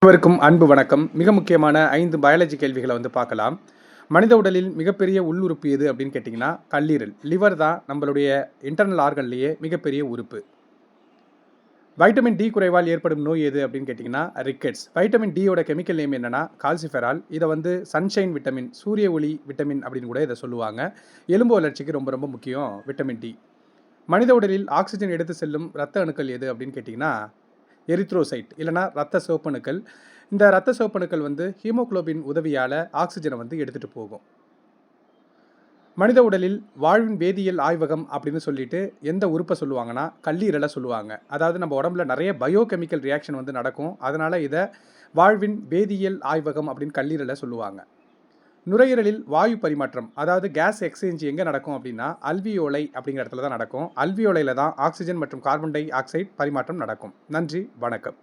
அனைவருக்கும் அன்பு வணக்கம். மிக முக்கியமான 5 பயாலஜி கேள்விகளை பார்க்கலாம். மனித உடலில் மிகப்பெரிய உள்ளுறுப்பு எது அப்படின்னு கேட்டிங்கன்னா, கல்லீரல். லிவர் தான் நம்மளுடைய இன்டர்னல் ஆர்கன்லேயே மிகப்பெரிய உறுப்பு. வைட்டமின் டி குறைவால் ஏற்படும் நோய் எது அப்படின்னு கேட்டிங்கன்னா, ரிக்கெட்ஸ். வைட்டமின் டியோட கெமிக்கல் நேம் என்னன்னா கால்சிஃபெரால். இதை சன்ஷைன் விட்டமின், சூரிய ஒளி விட்டமின் அப்படின்னு கூட இதை சொல்லுவாங்க. எலும்பு வளர்ச்சிக்கு ரொம்ப ரொம்ப முக்கியம் விட்டமின் டி. மனித உடலில் ஆக்சிஜன் எடுத்து செல்லும் இரத்த அணுக்கள் எது அப்படின்னு கேட்டிங்கன்னா, எரித்ரோசைட் இல்லைனா இரத்த சிவப்பணுக்கள். இந்த இரத்த சிவப்பணுக்கள் ஹீமோகுளோபின் உதவியால் ஆக்சிஜனை எடுத்துகிட்டு போகும். மனித உடலில் வாழ்வின் வேதியியல் ஆய்வகம் அப்படின்னு சொல்லிட்டு எந்த உறுப்பை சொல்லுவாங்கன்னா, கல்லீரலை சொல்லுவாங்க. அதாவது நம்ம உடம்புல நிறைய பயோகெமிக்கல் ரியாக்ஷன் நடக்கும். அதனால் இதை வாழ்வின் வேதியியல் ஆய்வகம் அப்படின்னு கல்லீரலை சொல்லுவாங்க. நுரையீரலில் வாயு பரிமாற்றம், அதாவது கேஸ் எக்ஸ்சேஞ்ச் எங்கே நடக்கும் அப்படின்னா, அல்வியோலை அப்படிங்கிற இடத்துல தான் நடக்கும். அல்வியோலையில் தான் ஆக்சிஜன் மற்றும் கார்பன் டை ஆக்சைடு பரிமாற்றம் நடக்கும். நன்றி, வணக்கம்.